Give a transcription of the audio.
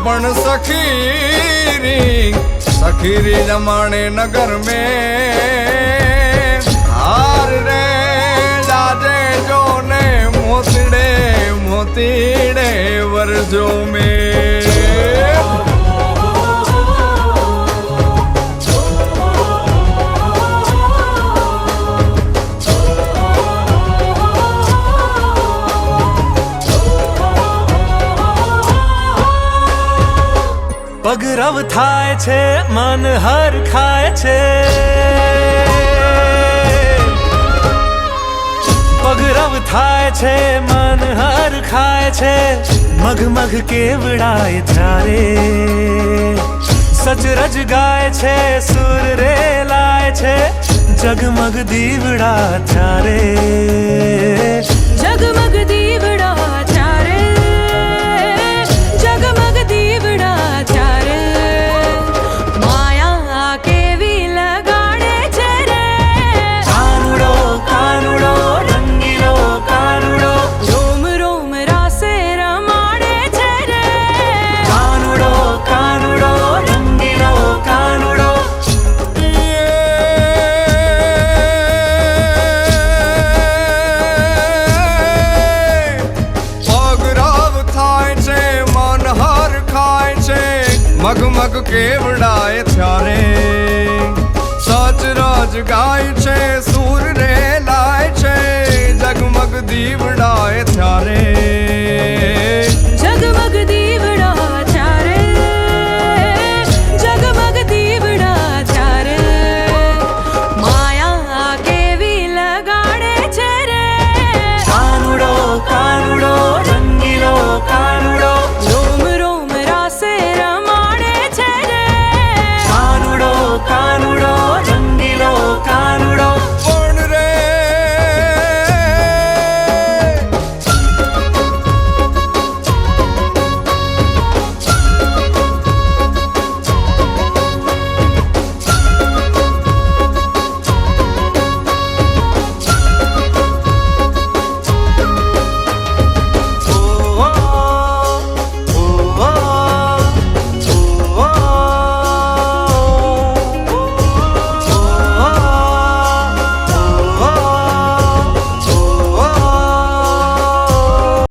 पण सखीरी जमाने नगर में हार रे जाजे जो ने मोतीड़े वर्जो में। પગરવ થાય છે મન હર ખાય છે, પગરવ થાય છે મન હર ખાય છે, મગ કેવડાય ત્યારે સચરજ ગાય છે, સુર રે લાય છે, જગમગ દીવડા ત્યારે જગમગ દીવડા ત્યારે જગમગ દીવડા ત્યારે માયા કેવી લગાડે છે રે કાનુડો કાનુડો રંગીલો કાનુડો રોમ રોમ રાસે રમાડે છે રે કાનુડો કાનુડો રંગીલો કાનુડો પગરવ થાય છે મન હર ખાય છે, મગ કેવડાય ત્યારે સચરજ ગાય છે, સુર રે લાય છે, જગમગ દીવડાય ત્યારે